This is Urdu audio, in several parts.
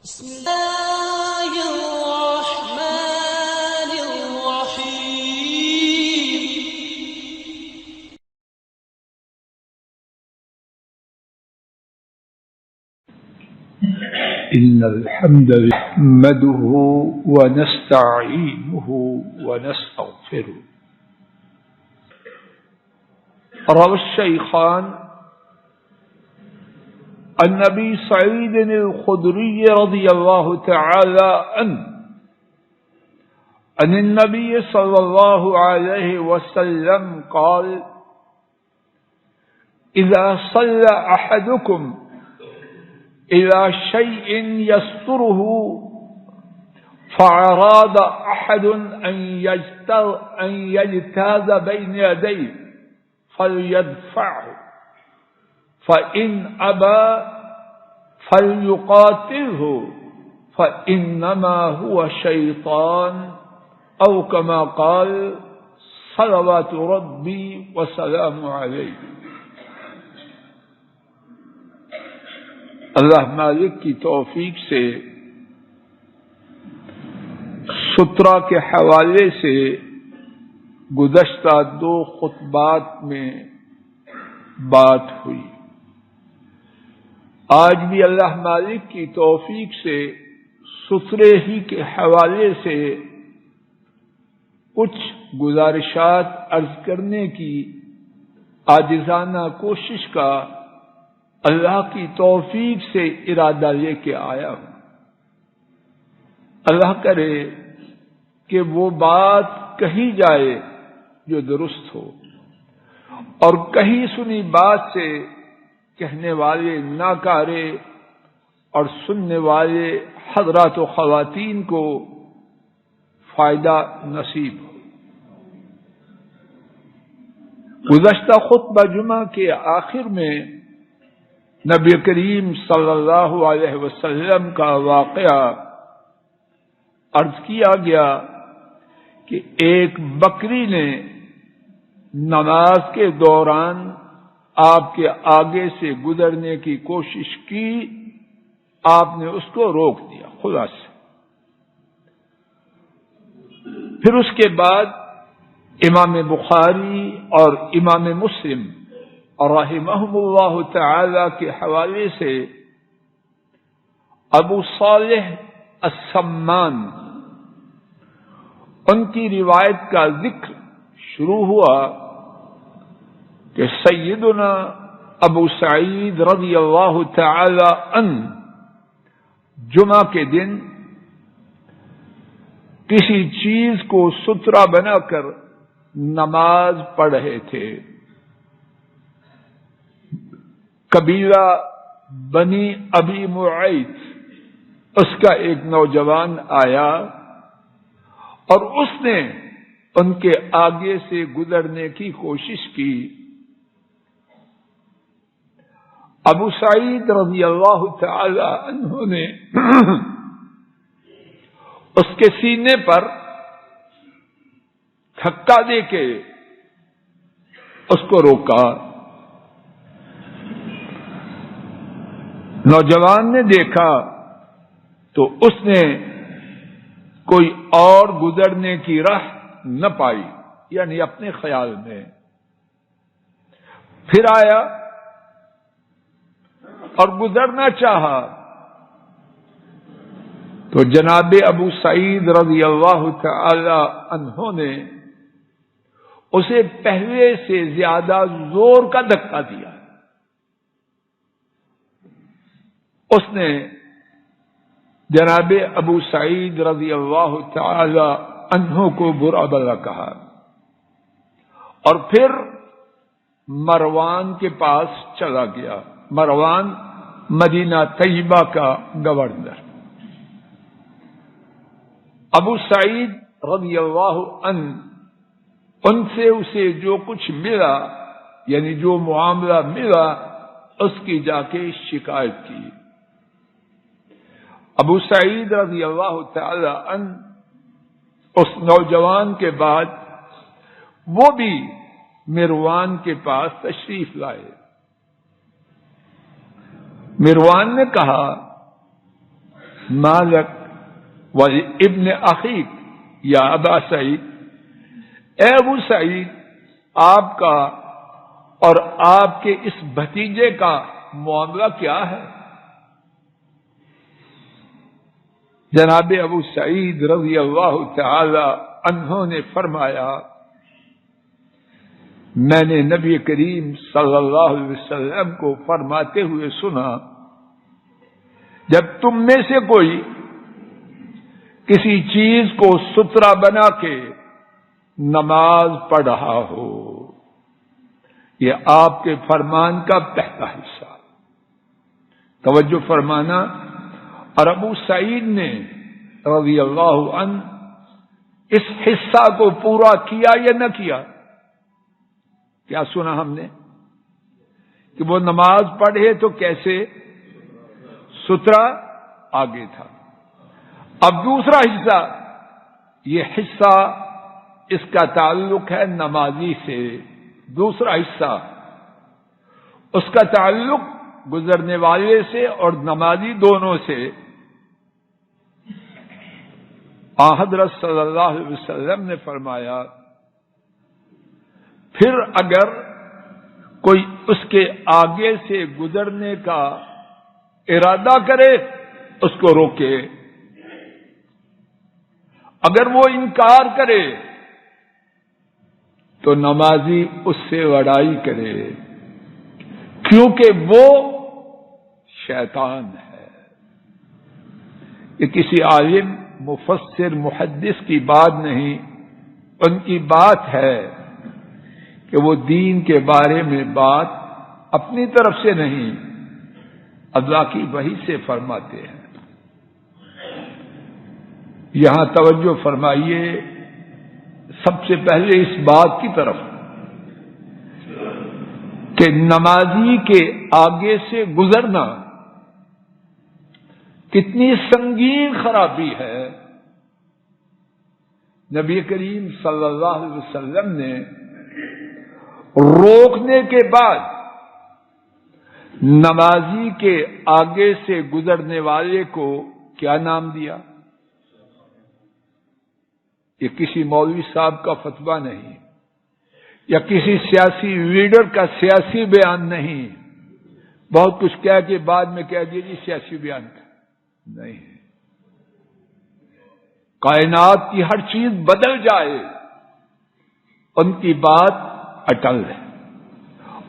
بسم الله الرحمن الرحيم. إن الحمد نحمده ونستعينه ونستغفره. روى الشيخان عن ابي سعيد الخدري رضي الله تعالى عنه عن النبي صلى الله عليه وسلم قال: إذا صلى أحدكم إلى شيء يستره فأراد أحد أن يجتاز بين يديه فليدفعه، فإن أبى فليقاتله فإنما هو شيطان، أو كما قال صلوات ربي وسلام عليه. اللہ مالک کی توفیق سے سترہ کے حوالے سے گزشتہ 2 خطبات میں بات ہوئی. آج بھی اللہ مالک کی توفیق سے سترے ہی کے حوالے سے کچھ گزارشات عرض کرنے کی عاجزانہ کوشش کا اللہ کی توفیق سے ارادہ لے کے آیا ہوں. اللہ کرے کہ وہ بات کہی جائے جو درست ہو، اور کہیں سنی بات سے کہنے والے ناکارے اور سننے والے حضرات و خواتین کو فائدہ نصیب ہو. گزشتہ خطبہ جمعہ کے آخر میں نبی کریم صلی اللہ علیہ وسلم کا واقعہ عرض کیا گیا کہ ایک بکری نے نماز کے دوران آپ کے آگے سے گزرنے کی کوشش کی، آپ نے اس کو روک دیا خدا سے. پھر اس کے بعد امام بخاری اور امام مسلم رحمہم اللہ تعالی کے حوالے سے ابو صالح السمان ان کی روایت کا ذکر شروع ہوا کہ سیدنا ابو سعید رضی اللہ تعالی عنہ جمعہ کے دن کسی چیز کو سترا بنا کر نماز پڑھ رہے تھے. قبیلہ بنی ابی معیط اس کا ایک نوجوان آیا اور اس نے ان کے آگے سے گزرنے کی کوشش کی. ابو سعید رضی اللہ تعالی عنہ نے اس کے سینے پر دھکا دے کے اس کو روکا. نوجوان نے دیکھا تو اس نے کوئی اور گزرنے کی راہ نہ پائی، یعنی اپنے خیال میں. پھر آیا اور گزرنا چاہا تو جناب ابو سعید رضی اللہ تعالی عنہ نے اسے پہلے سے زیادہ زور کا دھکا دیا. اس نے جناب ابو سعید رضی اللہ تعالی عنہ کو برا بھلا کہا اور پھر مروان کے پاس چلا گیا. مروان مدینہ طیبہ کا گورنر. ابو سعید رضی اللہ عنہ ان سے اسے جو کچھ ملا، یعنی جو معاملہ ملا، اس کی جا کے شکایت کی. ابو سعید رضی اللہ تعالی عنہ اس نوجوان کے بعد وہ بھی مروان کے پاس تشریف لائے. مروان نے کہا مالک وابن اخیک یا ابا سعید، اے ابو سعید، آپ کا اور آپ کے اس بھتیجے کا معاملہ کیا ہے؟ جناب ابو سعید رضی اللہ تعالی عنہ نے فرمایا، میں نے نبی کریم صلی اللہ علیہ وسلم کو فرماتے ہوئے سنا، جب تم میں سے کوئی کسی چیز کو سترا بنا کے نماز پڑھ رہا ہو، یہ آپ کے فرمان کا پہلا حصہ، توجہ فرمانا۔ اور ابو سعید نے رضی اللہ عنہ اس حصہ کو پورا کیا یا نہ کیا؟ کیا سنا ہم نے کہ وہ نماز پڑھے تو کیسے؟ سترا آگے تھا۔ اب دوسرا حصہ، یہ حصہ اس کا تعلق ہے نمازی سے، دوسرا حصہ اس کا تعلق گزرنے والے سے اور نمازی دونوں سے۔ حضرت صلی اللہ علیہ وسلم نے فرمایا، پھر اگر کوئی اس کے آگے سے گزرنے کا ارادہ کرے اس کو روکے، اگر وہ انکار کرے تو نمازی اس سے لڑائی کرے، کیونکہ وہ شیطان ہے۔ یہ کسی عالم مفسر محدث کی بات نہیں، ان کی بات ہے کہ وہ دین کے بارے میں بات اپنی طرف سے نہیں، اللہ کی وحی سے فرماتے ہیں۔ یہاں توجہ فرمائیے سب سے پہلے اس بات کی طرف کہ نمازی کے آگے سے گزرنا کتنی سنگین خرابی ہے۔ نبی کریم صلی اللہ علیہ وسلم نے روکنے کے بعد نمازی کے آگے سے گزرنے والے کو کیا نام دیا؟ یہ کسی مولوی صاحب کا فتویٰ نہیں، یا کسی سیاسی لیڈر کا سیاسی بیان نہیں، بہت کچھ کہہ کے بعد میں کہہ دیجیے سیاسی بیان کا نہیں۔ کائنات کی ہر چیز بدل جائے، ان کی بات اٹل ہے،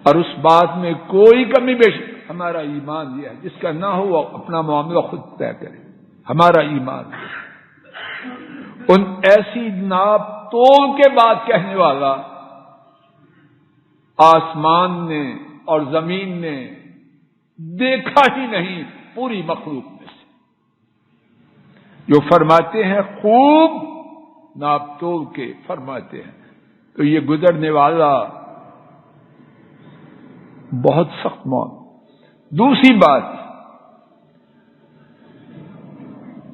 اور اس بات میں کوئی کمی بیش۔ ہمارا ایمان یہ ہے، جس کا نہ ہو وہ اپنا معاملہ خود طے کرے، ہمارا ایمان ہے۔ ان ایسی ناپ تول کے بات کہنے والا آسمان نے اور زمین نے دیکھا ہی نہیں پوری مخلوق میں سے، جو فرماتے ہیں خوب ناپ تول کے فرماتے ہیں، تو یہ گزرنے والا بہت سخت موت۔ دوسری بات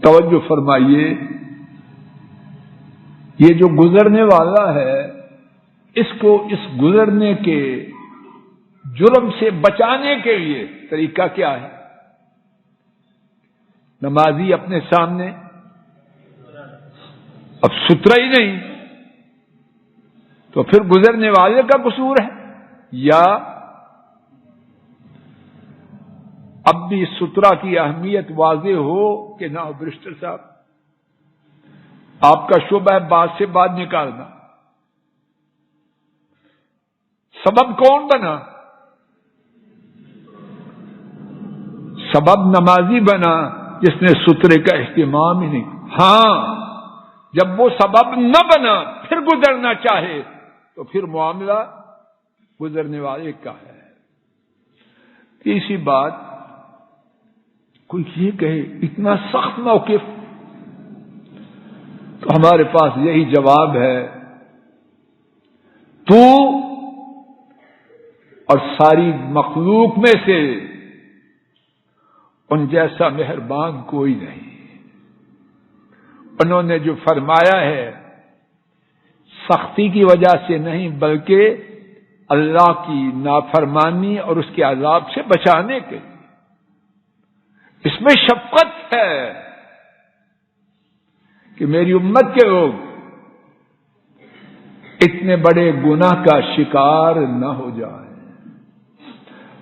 توجہ فرمائیے، یہ جو گزرنے والا ہے اس کو اس گزرنے کے جرم سے بچانے کے لیے طریقہ کیا ہے؟ نمازی اپنے سامنے اب ستھرا ہی نہیں، تو پھر گزرنے والے کا قصور ہے، یا اب بھی ستھرا کی اہمیت واضح ہو کہ نہ ہو؟ برسٹر صاحب، آپ کا شعبہ ہے بات سے بات نکالنا، سبب کون بنا؟ سبب نمازی بنا جس نے سترے کا اہتمام ہی نہیں۔ ہاں، جب وہ سبب نہ بنا پھر گزرنا چاہے تو پھر معاملہ گزرنے والے کا ہے۔ تیسری بات، کوئی یہ کہے اتنا سخت موقف، تو ہمارے پاس یہی جواب ہے، تو اور ساری مخلوق میں سے ان جیسا مہربان کوئی نہیں۔ انہوں نے جو فرمایا ہے سختی کی وجہ سے نہیں، بلکہ اللہ کی نافرمانی اور اس کے عذاب سے بچانے کے لیے، اس میں شفقت ہے۔ کہ میری امت کے لوگ اتنے بڑے گناہ کا شکار نہ ہو جائیں۔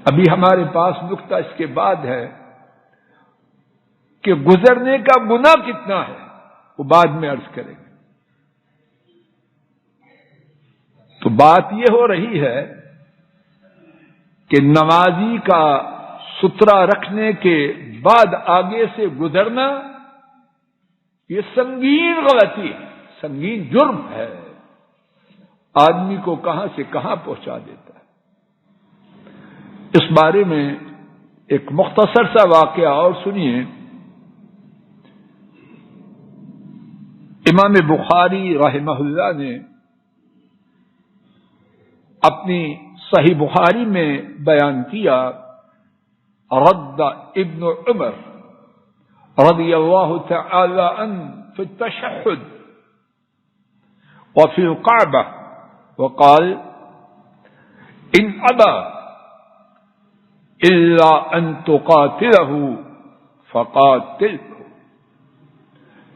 ابھی ہمارے پاس نقطہ اس کے بعد ہے کہ گزرنے کا گناہ کتنا ہے، وہ بعد میں عرض کریں گے۔ تو بات یہ ہو رہی ہے کہ نمازی کا سترا رکھنے کے بعد آگے سے گزرنا یہ سنگین غلطی ہے، سنگین جرم ہے، آدمی کو کہاں سے کہاں پہنچا دیتا ہے۔ اس بارے میں ایک مختصر سا واقعہ اور سنیے۔ امام بخاری رحمہ اللہ نے اپنی صحیح بخاری میں بیان کیا، رد ابن عمر رضی اللہ تعالی عنہ فی التشہد وفی القعبہ وقال ان ابى الا ان تقاتله فقاتله۔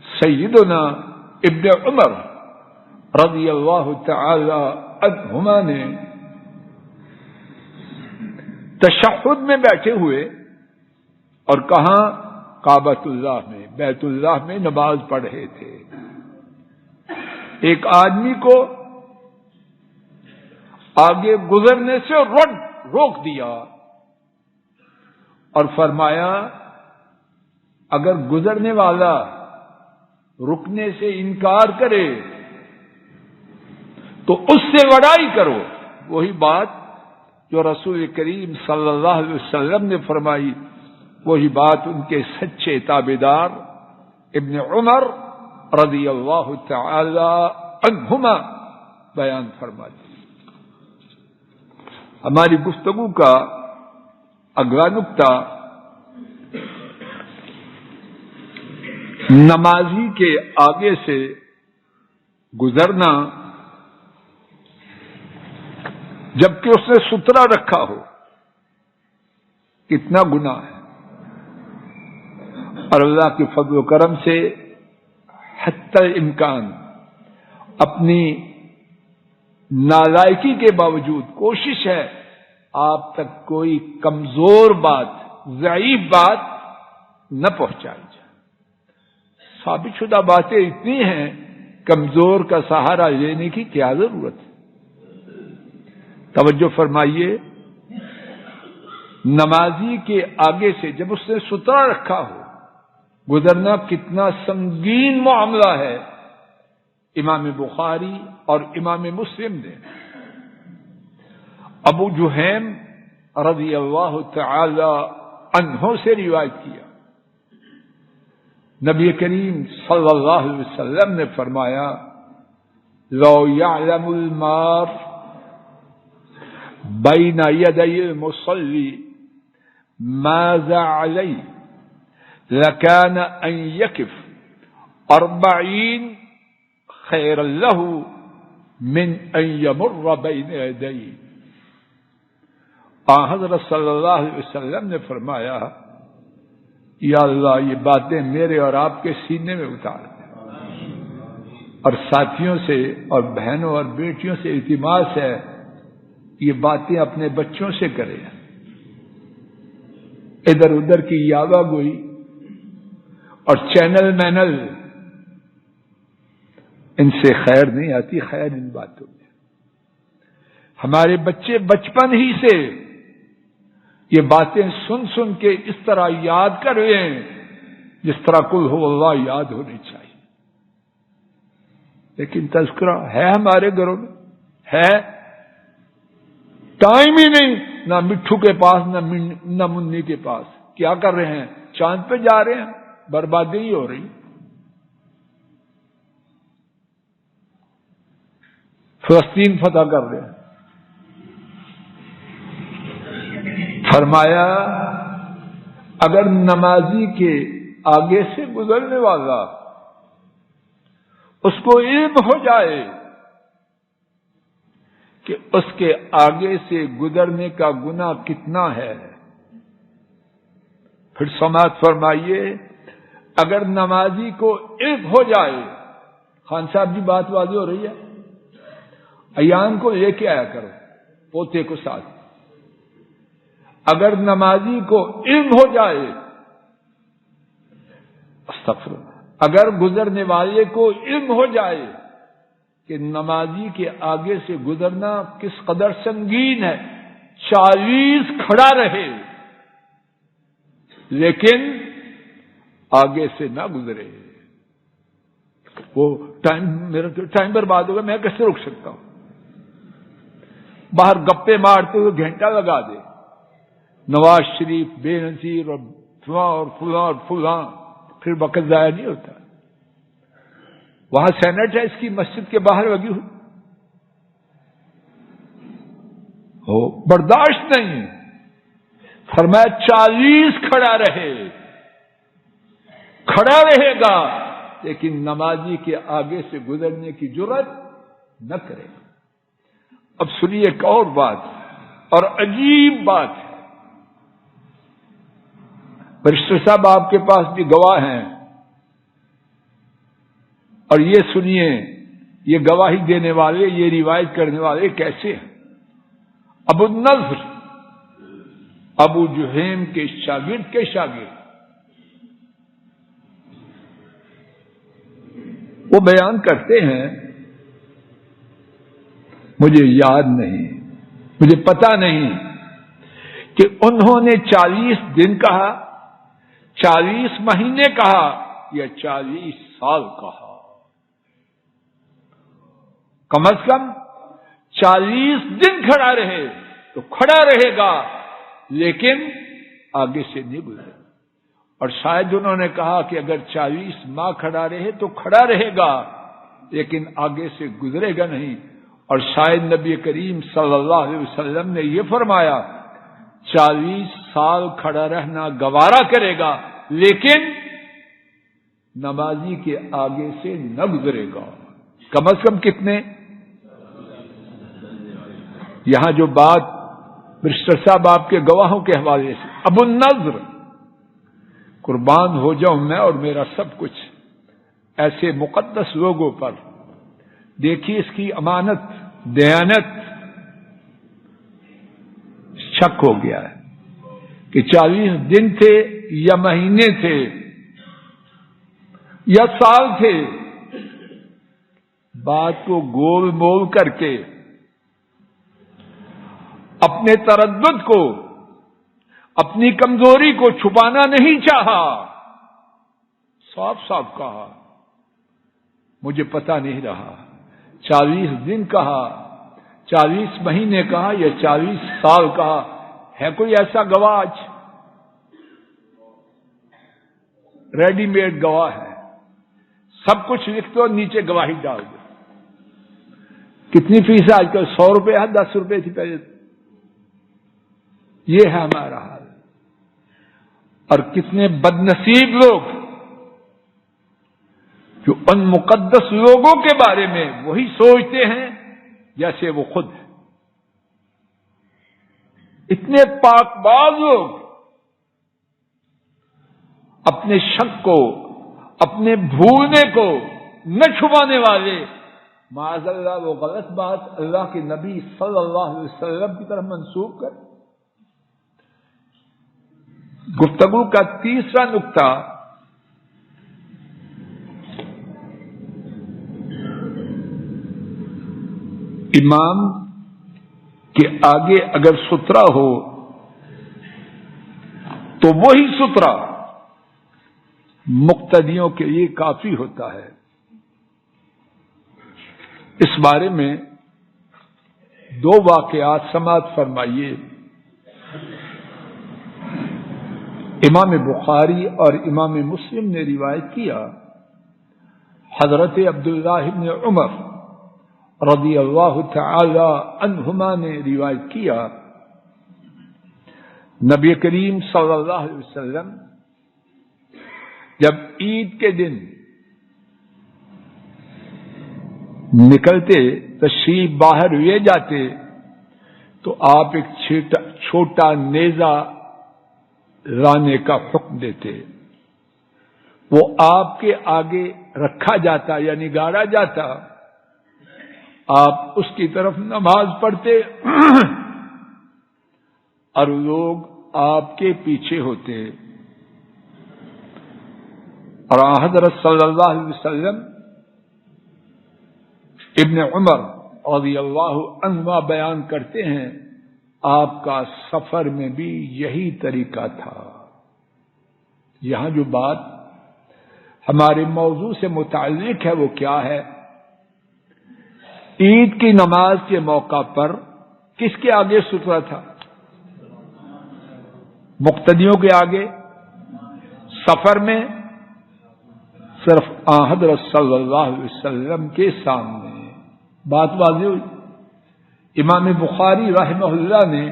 سیدنا ابن عمر رضی اللہ تعالی عنہما نے تشہد میں بیٹھے ہوئے اور کہاں، کعبۃ اللہ میں، بیت اللہ میں نماز پڑھ رہے تھے۔ ایک آدمی کو آگے گزرنے سے روک دیا اور فرمایا اگر گزرنے والا رکنے سے انکار کرے تو اس سے لڑائی کرو۔ وہی بات جو رسول کریم صلی اللہ علیہ وسلم نے فرمائی، وہی بات ان کے سچے تابعدار ابن عمر رضی اللہ تعالی عنہما بیان فرمائی۔ ہماری گفتگو کا اگلا نقطہ نمازی کے آگے سے گزرنا جبکہ اس نے سترا رکھا ہو کتنا گناہ ہے، اور اللہ کے فضل و کرم سے حتی الامکان اپنی نالائکی کے باوجود کوشش ہے آپ تک کوئی کمزور بات، ضعیف بات نہ پہنچائی جائے۔ ثابت شدہ باتیں اتنی ہیں، کمزور کا سہارا لینے کی کیا ضرورت ہے؟ توجہ فرمائیے، نمازی کے آگے سے جب اس نے سترا رکھا ہو گزرنا کتنا سنگین معاملہ ہے۔ امام بخاری اور امام مسلم نے ابو جہیم رضی اللہ تعالی عنہ سے روایت کیا، نبی کریم صلی اللہ علیہ وسلم نے فرمایا لو یعلم المار بین یدی المصلی ماذا علی لکان ان یکف 40 خیر له من ان یمر بین یدی۔ حضرت صلی اللہ علیہ وسلم نے فرمایا یا اللہ یہ باتیں میرے اور آپ کے سینے میں اتار دیں، اور ساتھیوں سے اور بہنوں اور بیٹیوں سے التماس ہے یہ باتیں اپنے بچوں سے کریں۔ ادھر ادھر کی یاوہ گوئی اور چینل مینل ان سے خیر نہیں آتی، خیر ان باتوں میں۔ ہمارے بچے بچپن ہی سے یہ باتیں سن سن کے اس طرح یاد کر رہے ہیں جس طرح قل هو اللہ یاد ہونی چاہیے، لیکن تذکرہ ہے ہمارے گھروں میں، ہے ٹائم ہی نہیں، نہ مٹھو کے پاس نہ منی کے پاس۔ کیا کر رہے ہیں؟ چاند پہ جا رہے ہیں، بربادی ہی ہو رہی۔ فلسطین فتح کر رہے ہیں۔ فرمایا اگر نمازی کے آگے سے گزرنے والا اس کو علم ہو جائے کہ اس کے آگے سے گزرنے کا گناہ کتنا ہے، پھر سماعت فرمائیے اگر نمازی کو علم ہو جائے، خان صاحب جی بات واضح ہو رہی ہے، ایان کو لے کے آیا کرو پوتے کو ساتھ، اگر نمازی کو علم ہو جائے، استغفر، اگر گزرنے والے کو علم ہو جائے کہ نمازی کے آگے سے گزرنا کس قدر سنگین ہے، 40 کھڑا رہے لیکن آگے سے نہ گزرے، وہ میرا تو ٹائم برباد ہوگا، میں کیسے روک سکتا ہوں؟ باہر گپے مارتے ہوئے گھنٹہ لگا دے، نواز شریف، بے نظیر اور فلاں اور فلاں اور فلاں، پھر وقت ضائع نہیں ہوتا۔ وہاں سینٹ ہے اس کی مسجد کے باہر لگی ہوئی، ہو برداشت نہیں، فرمایا 40 کھڑا رہے گا لیکن نمازی کے آگے سے گزرنے کی جرأت نہ کرے گا۔ اب سنیے ایک اور بات، اور عجیب بات ہے، برسٹر صاحب آپ کے پاس بھی گواہ ہیں، اور یہ سنیے یہ گواہی دینے والے، یہ روایت کرنے والے کیسے ہیں۔ ابو النضر ابو جہیم کے شاگرد وہ بیان کرتے ہیں، مجھے یاد نہیں، مجھے پتا نہیں کہ انہوں نے 40 دن کہا، 40 مہینے کہا یا 40 سال کہا، کم از کم 40 دن کھڑا رہے تو کھڑا رہے گا لیکن آگے سے نہیں گزرے، اور شاید انہوں نے کہا کہ اگر 40 ماہ کھڑا رہے تو کھڑا رہے گا لیکن آگے سے گزرے گا نہیں، اور شاید نبی کریم صلی اللہ علیہ وسلم نے یہ فرمایا 40 سال کھڑا رہنا گوارا کرے گا لیکن نمازی کے آگے سے نہ گزرے گا، کم از کم کتنے؟ یہاں جو بات برسٹر صاحب آپ کے گواہوں کے حوالے سے، ابو النضر، قربان ہو جاؤں میں اور میرا سب کچھ ایسے مقدس لوگوں پر، دیکھیے اس کی امانت، دیانت، شک ہو گیا ہے کہ 40 دن تھے یا مہینے تھے یا سال تھے، بات کو گول مول کر کے اپنے تردد کو، اپنی کمزوری کو چھپانا نہیں چاہا، صاف صاف کہا مجھے پتا نہیں رہا، 40 دن کہا، 40 مہینے کہا یا 40 سال کہا، ہے کوئی ایسا گواہ؟ آج ریڈی میڈ گواہ ہے، سب کچھ لکھ دو نیچے گواہی ڈال دو۔ کتنی فیس آج کل؟ 100 روپے ہے، 10 روپے تھی پہلے، یہ ہے ہمارا حال۔ اور کتنے بد نصیب لوگ جو ان مقدس لوگوں کے بارے میں وہی سوچتے ہیں جیسے وہ خود ہیں۔ اتنے پاک باز لوگ اپنے شک کو، اپنے بھولنے کو نہ چھپانے والے، معاذ اللہ وہ غلط بات اللہ کے نبی صلی اللہ علیہ وسلم کی طرف منسوب کر۔ گفتگو کا تیسرا نقطہ، امام کے آگے اگر سترا ہو تو وہی سترا مقتدیوں کے لیے کافی ہوتا ہے۔ اس بارے میں 2 واقعات سماعت فرمائیے۔ امام بخاری اور امام مسلم نے روایت کیا، حضرت عبداللہ بن عمر رضی اللہ تعالی عنہما نے روایت کیا، نبی کریم صلی اللہ علیہ وسلم جب عید کے دن نکلتے، تشریف باہر لے جاتے تو آپ ایک چھوٹا نیزہ لانے کا حکم دیتے۔ وہ آپ کے آگے رکھا جاتا، یعنی گاڑا جاتا، آپ اس کی طرف نماز پڑھتے اور لوگ آپ کے پیچھے ہوتے، اور حضرت صلی اللہ علیہ وسلم ابن عمر رضی اللہ عنہ بیان کرتے ہیں آپ کا سفر میں بھی یہی طریقہ تھا۔ یہاں جو بات ہمارے موضوع سے متعلق ہے وہ کیا ہے؟ عید کی نماز کے موقع پر کس کے آگے سترا تھا؟ مقتدیوں کے آگے، سفر میں صرف حضرت صلی اللہ علیہ وسلم کے سامنے۔ بات واضح ہوئی؟ امام بخاری رحمہ اللہ نے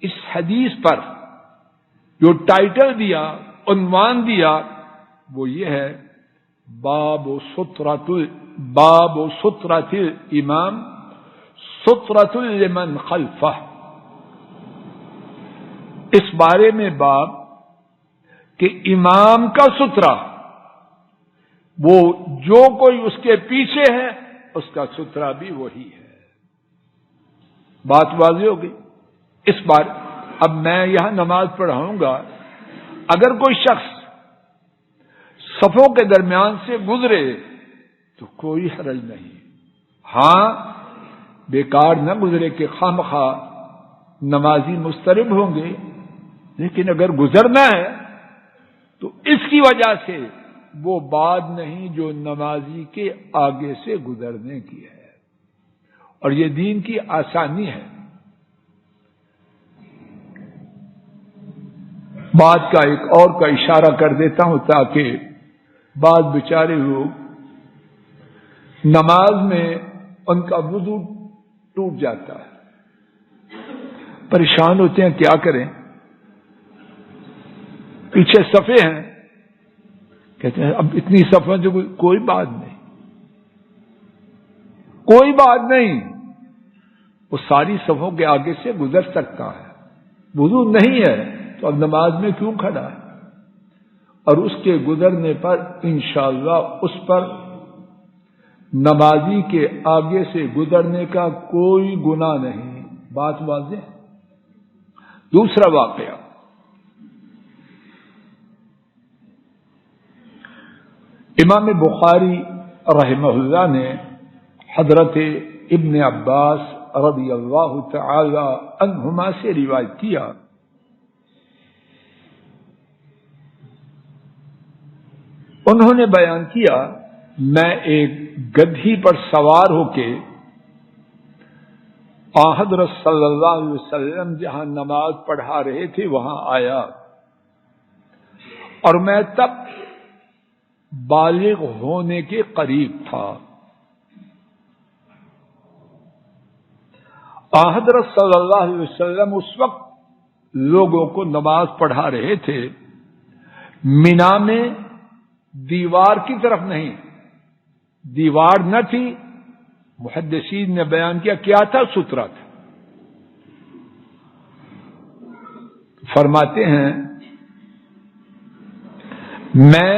اس حدیث پر جو ٹائٹل دیا، عنوان دیا، وہ یہ ہے باب سترۃ الامام سترۃ لمن خلفہ۔ اس بارے میں باب کہ امام کا سترہ وہ جو کوئی اس کے پیچھے ہے اس کا سترہ بھی وہی ہے۔ بات واضح ہو گئی؟ اس بار اب میں یہاں نماز پڑھاؤں گا، اگر کوئی شخص صفوں کے درمیان سے گزرے تو کوئی حرج نہیں، ہاں بیکار نہ گزرے کہ خواہ نمازی مضطرب ہوں گے، لیکن اگر گزرنا ہے تو اس کی وجہ سے وہ بات نہیں جو نمازی کے آگے سے گزرنے کی ہے، اور یہ دین کی آسانی ہے۔ بات کا ایک اور کا اشارہ کر دیتا ہوں تاکہ بعض بیچارے لوگ نماز میں ان کا وضو ٹوٹ جاتا ہے، پریشان ہوتے ہیں کیا کریں، پیچھے صفے ہیں، کہتے ہیں اب اتنی صفوں سے کوئی بات نہیں، کوئی بات نہیں، وہ ساری صفوں کے آگے سے گزر سکتا ہے، وضو نہیں ہے تو اب نماز میں کیوں کھڑا ہے؟ اور اس کے گزرنے پر انشاءاللہ اس پر نمازی کے آگے سے گزرنے کا کوئی گناہ نہیں۔ بات واضح؟ دوسرا واقعہ، امام بخاری رحمہ اللہ نے حضرت ابن عباس رضی اللہ تعالی عنہما سے روایت کیا، انہوں نے بیان کیا میں ایک گدھی پر سوار ہو کے حضرت صلی اللہ علیہ وسلم جہاں نماز پڑھا رہے تھے وہاں آیا، اور میں تب بالغ ہونے کے قریب تھا۔ حضرت صلی اللہ علیہ وسلم اس وقت لوگوں کو نماز پڑھا رہے تھے مینا میں، دیوار کی طرف نہیں، دیوار نہ تھی، محدثین نے بیان کیا تھا؟ سترہ تھا۔ فرماتے ہیں میں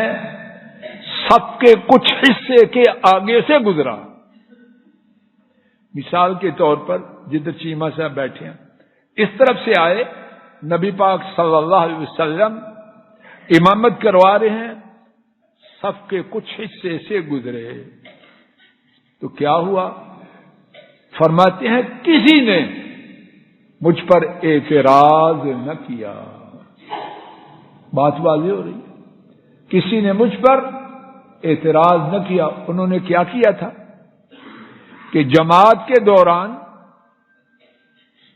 صف کے کچھ حصے کے آگے سے گزرا، مثال کے طور پر جدھر چیمہ صاحب بیٹھے ہیں اس طرف سے آئے، نبی پاک صلی اللہ علیہ وسلم امامت کروا رہے ہیں، صف کے کچھ حصے سے گزرے تو کیا ہوا؟ فرماتے ہیں کسی نے مجھ پر اعتراض نہ کیا۔ بات واضح ہو رہی ہے؟ کسی نے مجھ پر اعتراض نہ کیا۔ انہوں نے کیا کیا تھا کہ جماعت کے دوران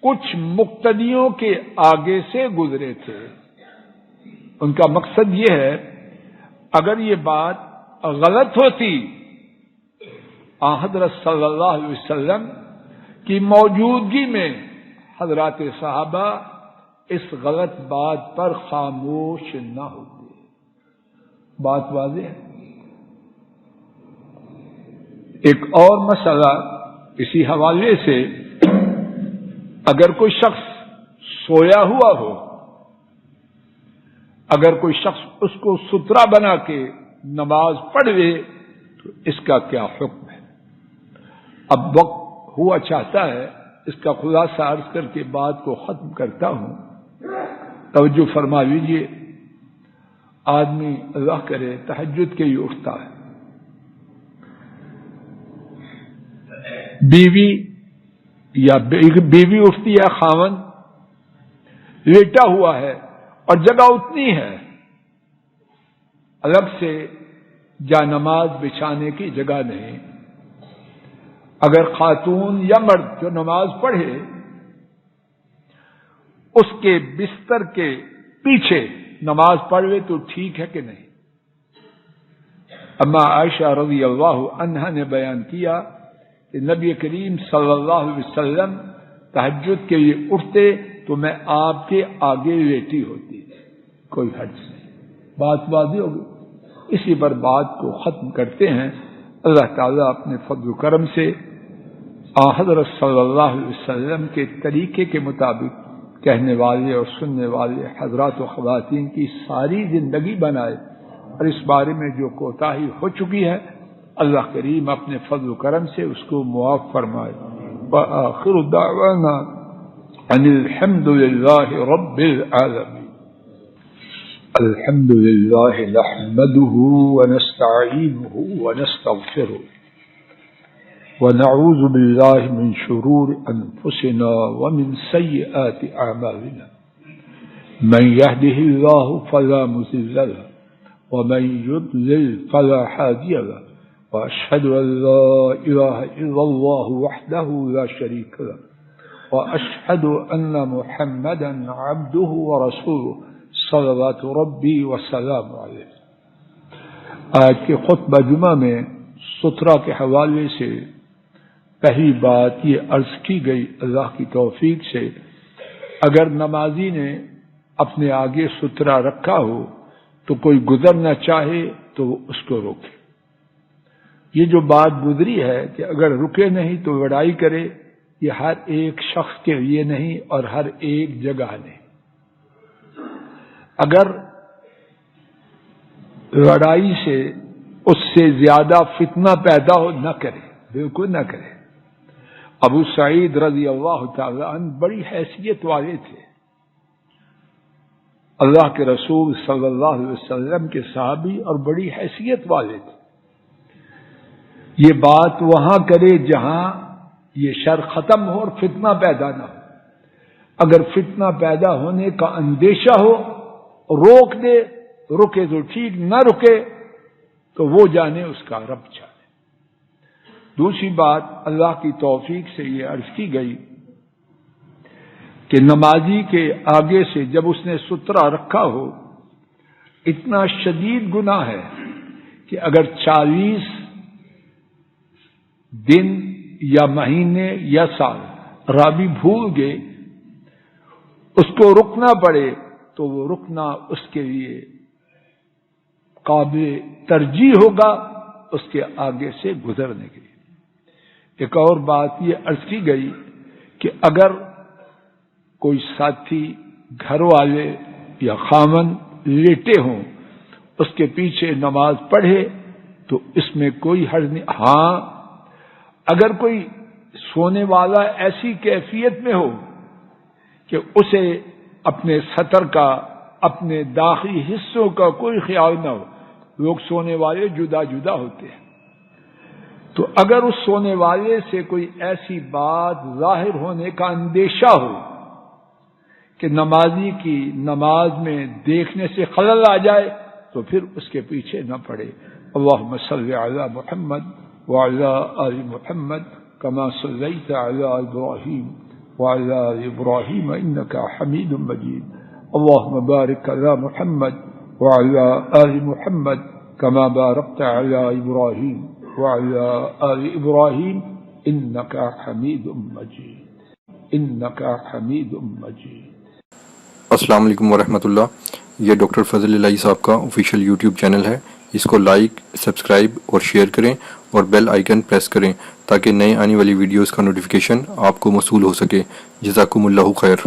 کچھ مقتدیوں کے آگے سے گزرے تھے۔ ان کا مقصد یہ ہے اگر یہ بات غلط ہوتی، حضرت صلی اللہ علیہ وسلم کی موجودگی میں حضرات صحابہ اس غلط بات پر خاموش نہ ہوتے۔ بات واضح ہے؟ ایک اور مسئلہ اسی حوالے سے، اگر کوئی شخص سویا ہوا ہو اگر کوئی شخص اس کو سترا بنا کے نماز پڑھ لے تو اس کا کیا حکم ہے؟ اب وقت ہوا چاہتا ہے، اس کا خلاصہ عرض کر کے بات کو ختم کرتا ہوں۔ توجہ فرما لیجیے، آدمی اللہ کرے تہجد کے لیے اٹھتا ہے، بیوی اٹھتی ہے، خاوند لیٹا ہوا ہے اور جگہ اتنی ہے، الگ سے جا نماز بچھانے کی جگہ نہیں۔ اگر خاتون یا مرد جو نماز پڑھے اس کے بستر کے پیچھے نماز پڑھ لے تو ٹھیک ہے کہ نہیں؟ اما عائشہ رضی اللہ عنہا نے بیان کیا کہ نبی کریم صلی اللہ علیہ وسلم تہجد کے لیے اٹھتے تو میں آپ کے آگے لیٹی ہوتی، کوئی حرج نہیں۔ بات واضح ہوگی، اسی پر بات کو ختم کرتے ہیں۔ اللہ تعالیٰ اپنے فضل و کرم سے حضرت صلی اللہ علیہ وسلم کے طریقے کے مطابق کہنے والے اور سننے والے حضرات و خواتین کی ساری زندگی بنائے، اور اس بارے میں جو کوتاہی ہو چکی ہے اللہ کریم اپنے فضل و کرم سے اس کو معاف فرمائے۔ وآخر دعوانا ان الحمد للہ رب العالمین۔ الحمد للہ نحمده ونستعینه ونستغفره ونعوذ باللہ من شرور انفسنا ومن سیئات اعمالنا، من يهده الله فلا مضل له ومن يضلل فلا هادي له، واشهد ان لا اله الا الله وحده لا شريك له، واشهد ان محمدا عبده ورسوله صلوات ربی وسلام علیہ۔ آج کے خطبہ جمعہ میں سترہ کے حوالے سے پہلی بات یہ عرض کی گئی اللہ کی توفیق سے، اگر نمازی نے اپنے آگے سترا رکھا ہو تو کوئی گزرنا چاہے تو وہ اس کو روکے۔ یہ جو بات گزری ہے کہ اگر رکے نہیں تو لڑائی کرے، یہ ہر ایک شخص کے لیے نہیں اور ہر ایک جگہ نہیں۔ اگر لڑائی سے اس سے زیادہ فتنہ پیدا ہو نہ کرے، بالکل نہ کرے۔ ابو سعید رضی اللہ تعالی عنہ بڑی حیثیت والے تھے، اللہ کے رسول صلی اللہ علیہ وسلم کے صحابی اور بڑی حیثیت والے تھے۔ یہ بات وہاں کرے جہاں یہ شر ختم ہو اور فتنہ پیدا نہ ہو۔ اگر فتنہ پیدا ہونے کا اندیشہ ہو روک دے، رکے تو ٹھیک، نہ رکے تو وہ جانے اس کا رب جانے۔ دوسری بات اللہ کی توفیق سے یہ عرض کی گئی کہ نمازی کے آگے سے جب اس نے سترا رکھا ہو، اتنا شدید گناہ ہے کہ اگر 40 دن یا مہینے یا سال راوی بھول گئے اس کو رکنا پڑے تو وہ رکنا اس کے لیے قابل ترجیح ہوگا اس کے آگے سے گزرنے کے لیے۔ ایک اور بات یہ عرض کی گئی کہ اگر کوئی ساتھی گھر والے یا خامن لیٹے ہوں اس کے پیچھے نماز پڑھے تو اس میں کوئی حرج نہیں۔ ہاں اگر کوئی سونے والا ایسی کیفیت میں ہو کہ اسے اپنے سطر کا، اپنے داخلی حصوں کا کوئی خیال نہ ہو، لوگ سونے والے جدا جدا ہوتے ہیں، تو اگر اس سونے والے سے کوئی ایسی بات ظاہر ہونے کا اندیشہ ہو کہ نمازی کی نماز میں دیکھنے سے خلل آ جائے تو پھر اس کے پیچھے نہ پڑے۔ اللہم صلی علی محمد وعلی آل محمد کما صلیت علی ابراہیم وعلی آل ابراہیم انک حمید مجید۔ اللہم بارک علی محمد وعلی آل محمد کما بارکت علی ابراہیم وعلی آل ابراہیم انک حمید مجید، انک حمید مجید۔ السلام علیکم ورحمۃ اللہ۔ یہ ڈاکٹر فضل الہی صاحب کا آفیشیل یوٹیوب چینل ہے، اس کو لائک، سبسکرائب اور شیئر کریں اور بیل آئیکن پریس کریں تاکہ نئے آنے والی ویڈیوز کا نوٹیفیکیشن آپ کو موصول ہو سکے۔ جزاکم اللہ خیر۔